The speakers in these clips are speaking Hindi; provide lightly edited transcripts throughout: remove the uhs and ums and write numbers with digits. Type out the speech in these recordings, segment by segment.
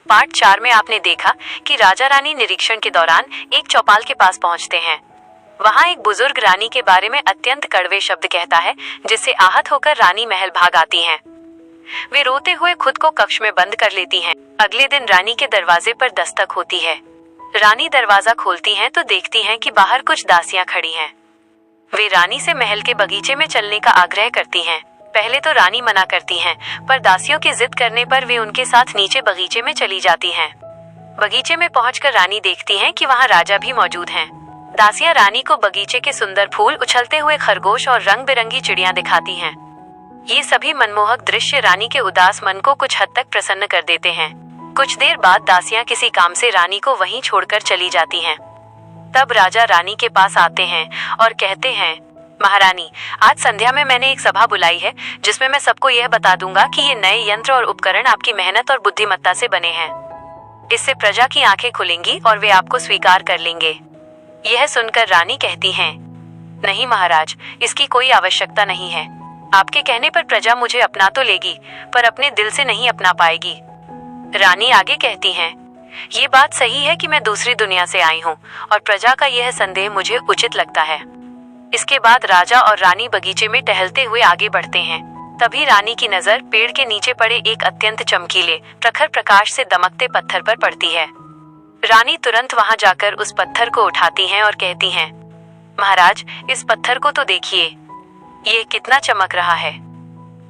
पार्ट 4 में आपने देखा कि राजा रानी निरीक्षण के दौरान एक चौपाल के पास पहुंचते हैं। वहां एक बुजुर्ग रानी के बारे में अत्यंत कड़वे शब्द कहता है, जिससे आहत होकर रानी महल भाग आती हैं। वे रोते हुए खुद को कक्ष में बंद कर लेती हैं। अगले दिन रानी के दरवाजे पर दस्तक होती है। रानी दरवाजा खोलती हैं तो देखती हैं कि बाहर कुछ दासियां खड़ी हैं। वे रानी से महल के बगीचे में चलने का आग्रह करती हैं। पहले तो रानी मना करती हैं, पर दासियों की जिद करने पर वे उनके साथ नीचे बगीचे में चली जाती हैं। बगीचे में पहुंचकर रानी देखती हैं कि वहां राजा भी मौजूद हैं। दासियां रानी को बगीचे के सुंदर फूल, उछलते हुए खरगोश और रंग बिरंगी चिड़ियां दिखाती हैं। ये सभी मनमोहक दृश्य रानी के उदास मन को कुछ हद तक प्रसन्न कर देते हैं। कुछ देर बाद दासियां किसी काम से रानी को वहीं छोड़कर चली जाती हैं। तब राजा रानी के पास आते हैं और कहते हैं, महारानी, आज संध्या में मैंने एक सभा बुलाई है जिसमें मैं सबको यह बता दूंगा कि ये नए यंत्र और उपकरण आपकी मेहनत और बुद्धिमत्ता से बने हैं। इससे प्रजा की आंखें खुलेंगी और वे आपको स्वीकार कर लेंगे। यह सुनकर रानी कहती हैं, नहीं महाराज, इसकी कोई आवश्यकता नहीं है। आपके कहने पर प्रजा मुझे अपना तो लेगी, पर अपने दिल से नहीं अपना पाएगी। रानी आगे कहती हैं, ये बात सही है कि मैं दूसरी दुनिया से आई हूँ और प्रजा का यह संदेह मुझे उचित लगता है। इसके बाद राजा और रानी बगीचे में टहलते हुए आगे बढ़ते हैं। तभी रानी की नजर पेड़ के नीचे पड़े एक अत्यंत चमकीले, प्रखर प्रकाश से दमकते पत्थर पर पड़ती है। रानी तुरंत वहां जाकर उस पत्थर को उठाती हैं और कहती हैं, महाराज, इस पत्थर को तो देखिए, ये कितना चमक रहा है।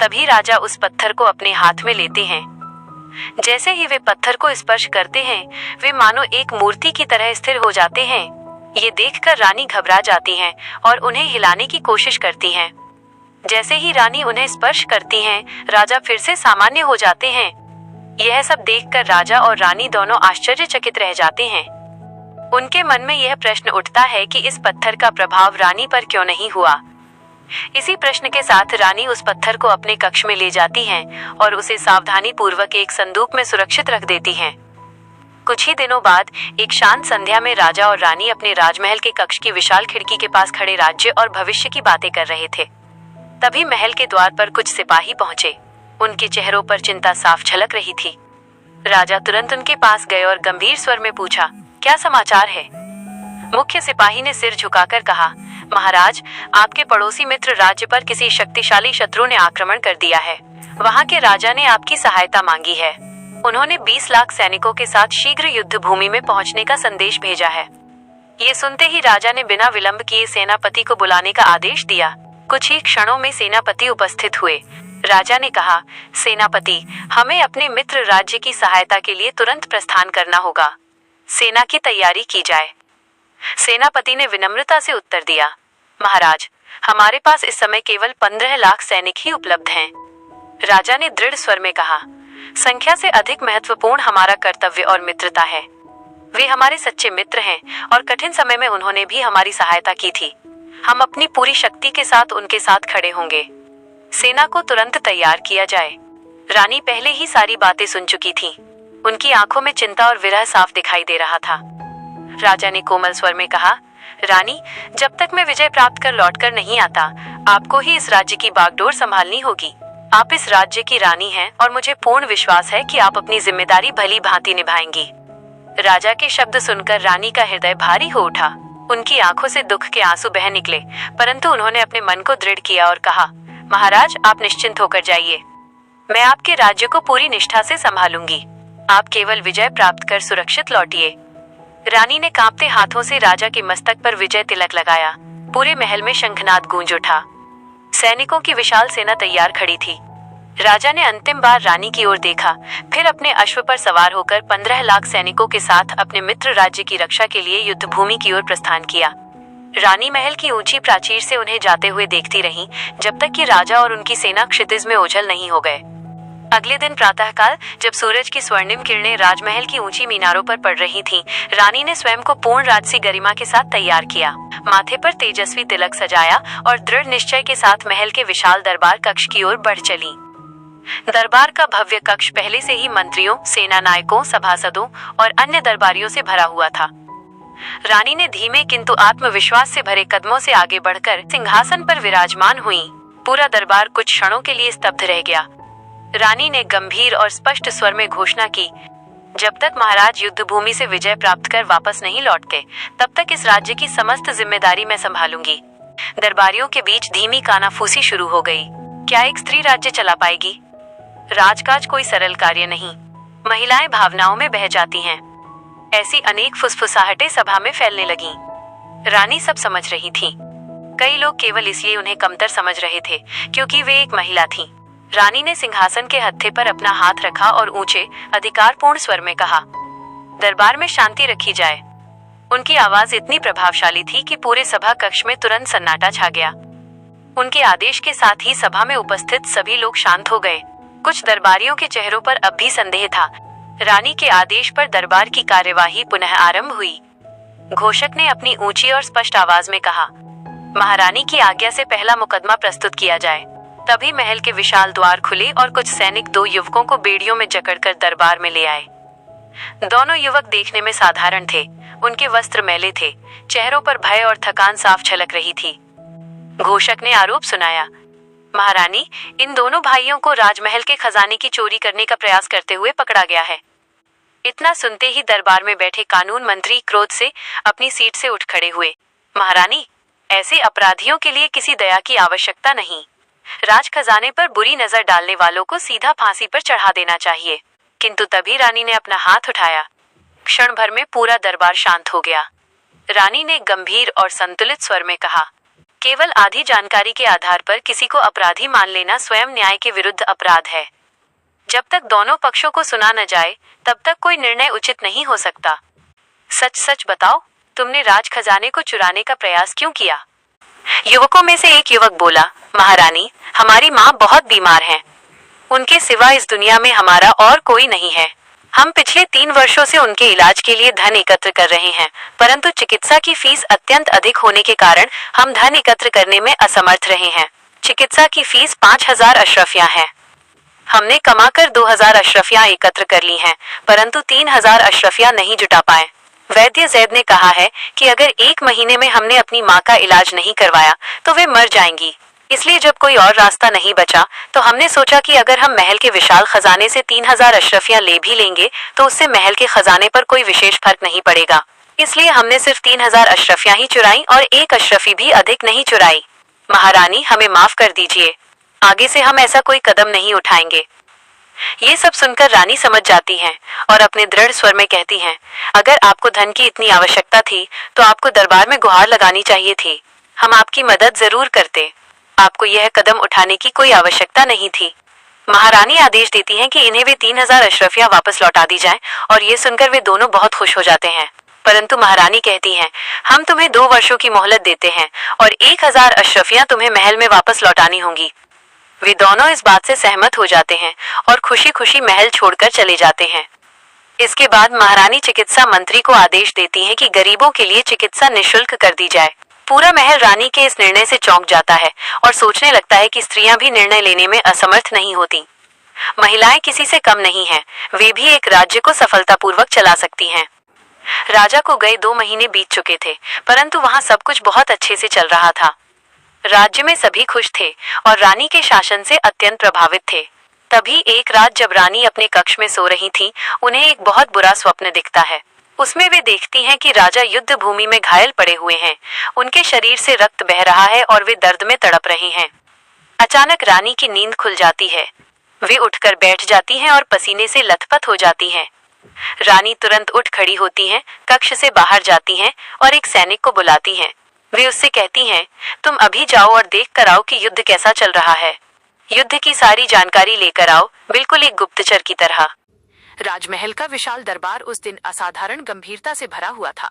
तभी राजा उस पत्थर को अपने हाथ में लेते हैं। जैसे ही वे पत्थर को स्पर्श करते हैं, वे मानो एक मूर्ति की तरह स्थिर हो जाते हैं। ये देखकर रानी घबरा जाती हैं और उन्हें हिलाने की कोशिश करती हैं। जैसे ही रानी उन्हें स्पर्श करती हैं, राजा फिर से सामान्य हो जाते हैं। यह सब देखकर राजा और रानी दोनों आश्चर्यचकित रह जाते हैं। उनके मन में यह प्रश्न उठता है कि इस पत्थर का प्रभाव रानी पर क्यों नहीं हुआ। इसी प्रश्न के साथ रानी उस पत्थर को अपने कक्ष में ले जाती हैं और उसे सावधानी पूर्वक एक संदूक में सुरक्षित रख देती हैं। कुछ ही दिनों बाद एक शांत संध्या में राजा और रानी अपने राजमहल के कक्ष की विशाल खिड़की के पास खड़े राज्य और भविष्य की बातें कर रहे थे। तभी महल के द्वार पर कुछ सिपाही पहुंचे। उनके चेहरों पर चिंता साफ झलक रही थी। राजा तुरंत उनके पास गए और गंभीर स्वर में पूछा, क्या समाचार है? मुख्य सिपाही ने सिर झुकाकर कहा, महाराज, आपके पड़ोसी मित्र राज्य पर किसी शक्तिशाली शत्रु ने आक्रमण कर दिया है। वहां के राजा ने आपकी सहायता मांगी है। उन्होंने 20 लाख सैनिकों के साथ शीघ्र युद्ध भूमि में पहुंचने का संदेश भेजा है। ये सुनते ही राजा ने बिना विलंब किए सेनापति को बुलाने का आदेश दिया। कुछ ही क्षणों में सेनापति उपस्थित हुए। राजा ने कहा, सेनापति, हमें अपने मित्र राज्य की सहायता के लिए तुरंत प्रस्थान करना होगा। सेना की तैयारी की जाए। सेनापति ने विनम्रता से उत्तर दिया, महाराज, हमारे पास इस समय केवल 15 लाख सैनिक ही उपलब्ध हैं। राजा ने दृढ़ स्वर में कहा, संख्या से अधिक महत्वपूर्ण हमारा कर्तव्य और मित्रता है। वे हमारे सच्चे मित्र हैं और कठिन समय में उन्होंने भी हमारी सहायता की थी। हम अपनी पूरी शक्ति के साथ उनके साथ खड़े होंगे। सेना को तुरंत तैयार किया जाए। रानी पहले ही सारी बातें सुन चुकी थी। उनकी आंखों में चिंता और विरह साफ दिखाई दे रहा था। राजा ने कोमल स्वर में कहा, रानी, जब तक मैं विजय प्राप्त कर लौटकर नहीं आता, आपको ही इस राज्य की बागडोर संभालनी होगी। आप इस राज्य की रानी हैं और मुझे पूर्ण विश्वास है कि आप अपनी जिम्मेदारी भली भांति निभाएंगी। राजा के शब्द सुनकर रानी का हृदय भारी हो उठा। उनकी आंखों से दुख के आंसू बह निकले, परंतु उन्होंने अपने मन को दृढ़ किया और कहा, महाराज, आप निश्चिंत होकर जाइए। मैं आपके राज्य को पूरी निष्ठा से संभालूंगी। आप केवल विजय प्राप्त कर सुरक्षित लौटिए। रानी ने कांपते हाथों से राजा के मस्तक पर विजय तिलक लगाया। पूरे महल में शंखनाद गूंज उठा। सैनिकों की विशाल सेना तैयार खड़ी थी। राजा ने अंतिम बार रानी की ओर देखा, फिर अपने अश्व पर सवार होकर 15 लाख सैनिकों के साथ अपने मित्र राज्य की रक्षा के लिए युद्ध भूमि की ओर प्रस्थान किया। रानी महल की ऊंची प्राचीर से उन्हें जाते हुए देखती रही, जब तक कि राजा और उनकी सेना क्षितिज में ओझल नहीं हो गए। अगले दिन प्रातःकाल जब सूरज की स्वर्णिम किरणें राजमहल की ऊंची मीनारों पर पड़ रही थीं, रानी ने स्वयं को पूर्ण राजसी गरिमा के साथ तैयार किया। माथे पर तेजस्वी तिलक सजाया और दृढ़ निश्चय के साथ महल के विशाल दरबार कक्ष की ओर बढ़ चली। दरबार का भव्य कक्ष पहले से ही मंत्रियों, सेना नायकों, सभासदों और अन्य दरबारियों से भरा हुआ था। रानी ने धीमे किंतु आत्मविश्वास से भरे कदमों से आगे बढ़कर सिंहासन पर विराजमान हुई। पूरा दरबार कुछ क्षणों के लिए स्तब्ध रह गया। रानी ने गंभीर और स्पष्ट स्वर में घोषणा की, जब तक महाराज युद्ध भूमि से विजय प्राप्त कर वापस नहीं लौटते, तब तक इस राज्य की समस्त जिम्मेदारी मैं संभालूंगी। दरबारियों के बीच धीमी कानाफूसी शुरू हो गई। क्या एक स्त्री राज्य चला पाएगी? राजकाज कोई सरल कार्य नहीं। महिलाएं भावनाओं में बह जाती हैं। ऐसी अनेक फुसफुसाहटें सभा में फैलने लगीं। रानी सब समझ रही थी। कई लोग केवल इसलिए उन्हें कमतर समझ रहे थे क्योंकि वे एक महिला थीं। रानी ने सिंहासन के हत्थे पर अपना हाथ रखा और ऊंचे, अधिकारपूर्ण स्वर में कहा, दरबार में शांति रखी जाए। उनकी आवाज इतनी प्रभावशाली थी कि पूरे सभा कक्ष में तुरंत सन्नाटा छा गया। उनके आदेश के साथ ही सभा में उपस्थित सभी लोग शांत हो गए। कुछ दरबारियों के चेहरों पर अब भी संदेह था। रानी के आदेश पर दरबार की कार्यवाही पुनः आरंभ हुई। घोषक ने अपनी ऊंची और स्पष्ट आवाज में कहा, महारानी की आज्ञा से पहला मुकदमा प्रस्तुत किया जाए। तभी महल के विशाल द्वार खुले और कुछ सैनिक 2 युवकों को बेड़ियों में जकड़कर दरबार में ले आए। दोनों युवक देखने में साधारण थे। उनके वस्त्र मैले थे। चेहरों पर भय और थकान साफ झलक रही थी। घोषक ने आरोप सुनाया, महारानी, इन दोनों भाइयों को राजमहल के खजाने की चोरी करने का प्रयास करते हुए पकड़ा गया है। इतना सुनते ही दरबार में बैठे कानून मंत्री क्रोध से अपनी सीट से उठ खड़े हुए। महारानी, ऐसे अपराधियों के लिए किसी दया की आवश्यकता नहीं। राज खजाने पर बुरी नजर डालने वालों को सीधा फांसी पर चढ़ा देना चाहिए। किंतु तभी रानी ने अपना हाथ उठाया। क्षण भर में पूरा दरबार शांत हो गया। रानी ने गंभीर और संतुलित स्वर में कहा, केवल आधी जानकारी के आधार पर किसी को अपराधी मान लेना स्वयं न्याय के विरुद्ध अपराध है। जब तक दोनों पक्षों को सुना न जाए, तब तक कोई निर्णय उचित नहीं हो सकता। सच सच बताओ, तुमने राज खजाने को चुराने का प्रयास क्यों किया? युवकों में से एक युवक बोला, महारानी, हमारी माँ बहुत बीमार हैं। उनके सिवा इस दुनिया में हमारा और कोई नहीं है। हम पिछले 3 वर्षों से उनके इलाज के लिए धन एकत्र कर रहे हैं, परंतु चिकित्सा की फीस अत्यंत अधिक होने के कारण हम धन एकत्र करने में असमर्थ रहे हैं। चिकित्सा की फीस 5000 अशरफियां है। हमने कमाकर 2000 अशरफियां एकत्र कर ली हैं, परंतु 3000 अशरफियां नहीं जुटा पाए। वैद्य जैद ने कहा है कि अगर 1 महीने में हमने अपनी माँ का इलाज नहीं करवाया तो वे मर जाएंगी। इसलिए जब कोई और रास्ता नहीं बचा तो हमने सोचा कि अगर हम महल के विशाल खजाने से 3000 अशरफियां ले भी लेंगे तो उससे महल के खजाने पर कोई विशेष फर्क नहीं पड़ेगा। इसलिए हमने सिर्फ 3000 अशरफियां ही चुराई और 1 अशरफी भी अधिक नहीं चुराई। महारानी, हमें माफ कर दीजिए। आगे से हम ऐसा कोई कदम नहीं उठाएंगे। ये सब सुनकर रानी समझ जाती हैं और अपने दृढ़ स्वर में कहती हैं, अगर आपको धन की इतनी आवश्यकता थी तो आपको दरबार में गुहार लगानी चाहिए थी। हम आपकी मदद जरूर करते। आपको यह कदम उठाने की कोई आवश्यकता नहीं थी। महारानी आदेश देती हैं कि इन्हें वे 3000 अशरफियां वापस लौटा दी जाएं और ये सुनकर वे दोनों बहुत खुश हो जाते हैं। परंतु महारानी कहती हैं, हम तुम्हें 2 वर्षों की मोहलत देते हैं और 1000 अशरफियां तुम्हें महल में वापस लौटानी होंगी। वे दोनों इस बात से सहमत हो जाते हैं और खुशी खुशी महल छोड़कर चले जाते हैं। इसके बाद महारानी चिकित्सा मंत्री को आदेश देती हैं कि गरीबों के लिए चिकित्सा निःशुल्क कर दी जाए। पूरा महल रानी के इस निर्णय से चौंक जाता है और सोचने लगता है कि स्त्रियां भी निर्णय लेने में असमर्थ नहीं होती। महिलाएं किसी से कम नहीं हैं, वे भी एक राज्य को सफलतापूर्वक चला सकती हैं। राजा को गए 2 महीने बीत चुके थे, परंतु वहां सब कुछ बहुत अच्छे से चल रहा था। राज्य में सभी खुश थे और रानी के शासन से अत्यंत प्रभावित थे। तभी एक रात जब रानी अपने कक्ष में सो रही थी, उन्हें एक बहुत बुरा स्वप्न दिखता है। उसमें वे देखती हैं कि राजा युद्ध भूमि में घायल पड़े हुए हैं। उनके शरीर से रक्त बह रहा है और वे दर्द में तड़प रहे हैं। अचानक रानी की नींद खुल जाती है। वे उठकर बैठ जाती हैं और पसीने से लथपथ हो जाती हैं। रानी तुरंत उठ खड़ी होती हैं, कक्ष से बाहर जाती हैं और एक सैनिक को बुलाती हैं। वे उससे कहती हैं, तुम अभी जाओ और देख कर आओ कि युद्ध कैसा चल रहा है। युद्ध की सारी जानकारी लेकर आओ, बिल्कुल एक गुप्तचर की तरह। राजमहल का विशाल दरबार उस दिन असाधारण गंभीरता से भरा हुआ था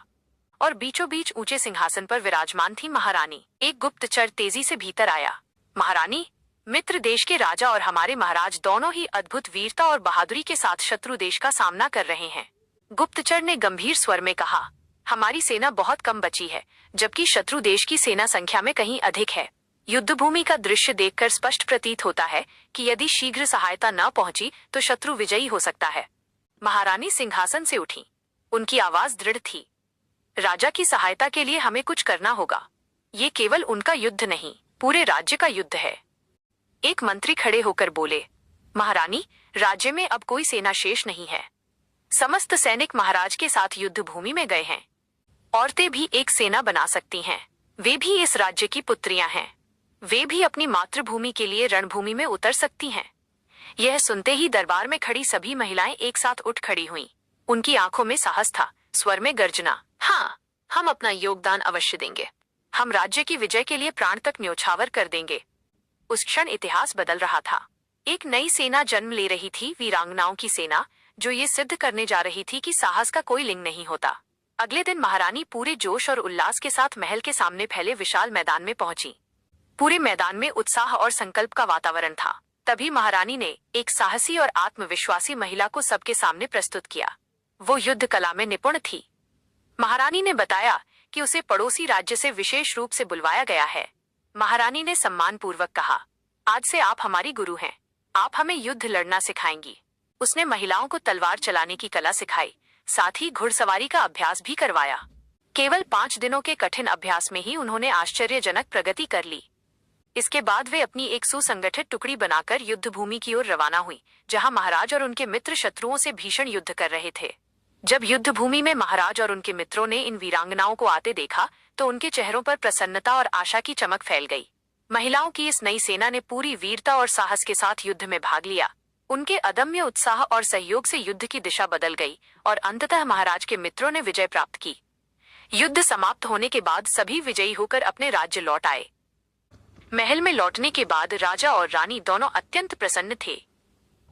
और बीचों बीच ऊंचे सिंहासन पर विराजमान थी महारानी। एक गुप्तचर तेजी से भीतर आया। महारानी, मित्र देश के राजा और हमारे महाराज दोनों ही अद्भुत वीरता और बहादुरी के साथ शत्रु देश का सामना कर रहे हैं। गुप्तचर ने गंभीर स्वर में कहा, हमारी सेना बहुत कम बची है, जबकि शत्रु देश की सेना संख्या में कहीं अधिक है। युद्ध भूमि का दृश्य देखकर स्पष्ट प्रतीत होता है कि यदि शीघ्र सहायता न पहुंची तो शत्रु विजयी हो सकता है। महारानी सिंहासन से उठी। उनकी आवाज दृढ़ थी। राजा की सहायता के लिए हमें कुछ करना होगा। ये केवल उनका युद्ध नहीं, पूरे राज्य का युद्ध है। एक मंत्री खड़े होकर बोले, महारानी, राज्य में अब कोई सेना शेष नहीं है। समस्त सैनिक महाराज के साथ युद्ध भूमि में गए हैं। औरतें भी एक सेना बना सकती हैं। वे भी इस राज्य की पुत्रियां हैं। वे भी अपनी मातृभूमि के लिए रणभूमि में उतर सकती हैं। यह सुनते ही दरबार में खड़ी सभी महिलाएं एक साथ उठ खड़ी हुईं। उनकी आंखों में साहस था, स्वर में गर्जना। हाँ, हम अपना योगदान अवश्य देंगे। हम राज्य की विजय के लिए प्राण तक न्योछावर कर देंगे। उस क्षण इतिहास बदल रहा था। एक नई सेना जन्म ले रही थी, वीरांगनाओं की सेना, जो ये सिद्ध करने जा रही थी कि साहस का कोई लिंग नहीं होता। अगले दिन महारानी पूरे जोश और उल्लास के साथ महल के सामने फैले विशाल मैदान में पहुंची। पूरे मैदान में उत्साह और संकल्प का वातावरण था। तभी महारानी ने एक साहसी और आत्मविश्वासी महिला को सबके सामने प्रस्तुत किया। वो युद्ध कला में निपुण थी। महारानी ने बताया कि उसे पड़ोसी राज्य से विशेष रूप से बुलवाया गया है। महारानी ने सम्मानपूर्वक कहा, आज से आप हमारी गुरु हैं। आप हमें युद्ध लड़ना सिखाएंगी। उसने महिलाओं को तलवार चलाने की कला सिखाई, साथ ही घुड़सवारी का अभ्यास भी करवाया। केवल 5 दिनों के कठिन अभ्यास में ही उन्होंने आश्चर्यजनक प्रगति कर ली। इसके बाद वे अपनी एक सुसंगठित टुकड़ी बनाकर युद्ध भूमि की ओर रवाना हुई, जहां महाराज और उनके मित्र शत्रुओं से भीषण युद्ध कर रहे थे। जब युद्ध भूमि में महाराज और उनके मित्रों ने इन वीरांगनाओं को आते देखा तो उनके चेहरों पर प्रसन्नता और आशा की चमक फैल गई। महिलाओं की इस नई सेना ने पूरी वीरता और साहस के साथ युद्ध में भाग लिया। उनके अदम्य उत्साह और सहयोग से युद्ध की दिशा बदल गई और अंततः महाराज के मित्रों ने विजय प्राप्त की। युद्ध समाप्त होने के बाद सभी विजयी होकर अपने राज्य लौट आए। महल में लौटने के बाद राजा और रानी दोनों अत्यंत प्रसन्न थे।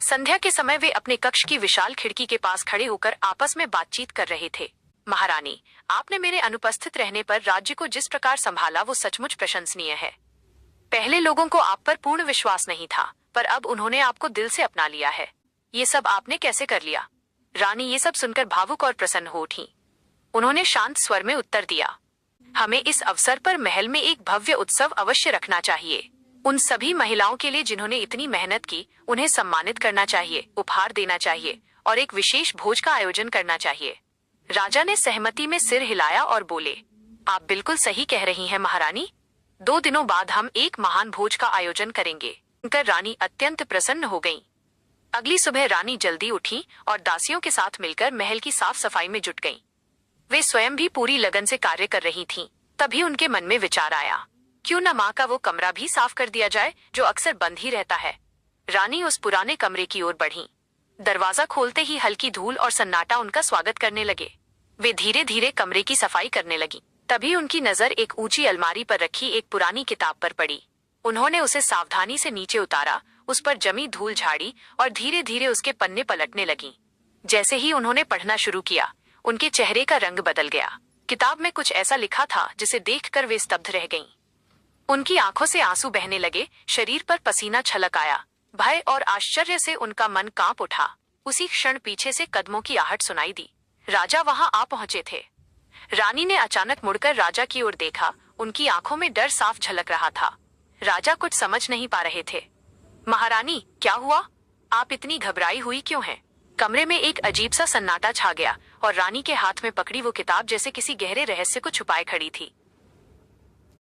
संध्या के समय वे अपने कक्ष की विशाल खिड़की के पास खड़े होकर आपस में बातचीत कर रहे थे। महारानी, आपने मेरे अनुपस्थित रहने पर राज्य को जिस प्रकार संभाला वो सचमुच प्रशंसनीय है। पहले लोगों को आप पर पूर्ण विश्वास नहीं था, पर अब उन्होंने आपको दिल से अपना लिया है। ये सब आपने कैसे कर लिया? रानी ये सब सुनकर भावुक और प्रसन्न हो उठी। उन्होंने शांत स्वर में उत्तर दिया, हमें इस अवसर पर महल में एक भव्य उत्सव अवश्य रखना चाहिए। उन सभी महिलाओं के लिए जिन्होंने इतनी मेहनत की, उन्हें सम्मानित करना चाहिए, उपहार देना चाहिए और एक विशेष भोज का आयोजन करना चाहिए। राजा ने सहमति में सिर हिलाया और बोले, आप बिल्कुल सही कह रही हैं महारानी। 2 दिनों बाद हम एक महान भोज का आयोजन करेंगे। सुनकर रानी अत्यंत प्रसन्न हो गईं। अगली सुबह रानी जल्दी उठी और दासियों के साथ मिलकर महल की साफ सफाई में जुट गईं। वे स्वयं भी पूरी लगन से कार्य कर रही थीं। तभी उनके मन में विचार आया, क्यों न माँ का वो कमरा भी साफ कर दिया जाए जो अक्सर बंद ही रहता है। रानी उस पुराने कमरे की ओर बढ़ी। दरवाजा खोलते ही हल्की धूल और सन्नाटा उनका स्वागत करने लगे। वे धीरे धीरे कमरे की सफाई करने लगी। तभी उनकी नजर एक ऊंची अलमारी पर रखी एक पुरानी किताब पर पड़ी। उन्होंने उसे सावधानी से नीचे उतारा, उस पर जमी धूल झाड़ी और धीरे धीरे उसके पन्ने पलटने लगी। जैसे ही उन्होंने पढ़ना शुरू किया, उनके चेहरे का रंग बदल गया। किताब में कुछ ऐसा लिखा था जिसे देखकर वे स्तब्ध रह गईं। उनकी आंखों से आंसू बहने लगे, शरीर पर पसीना छलक आया। भय और आश्चर्य से उनका मन कांप उठा। उसी क्षण पीछे से कदमों की आहट सुनाई दी। राजा वहां आ पहुंचे थे। रानी ने अचानक मुड़कर राजा की ओर देखा। उनकी आंखों में डर साफ झलक रहा था। राजा कुछ समझ नहीं पा रहे थे। महारानी, क्या हुआ? आप इतनी घबराई हुई क्यों हैं? कमरे में एक अजीब सा सन्नाटा छा गया और रानी के हाथ में पकड़ी वो किताब जैसे किसी गहरे रहस्य को छुपाए खड़ी थी।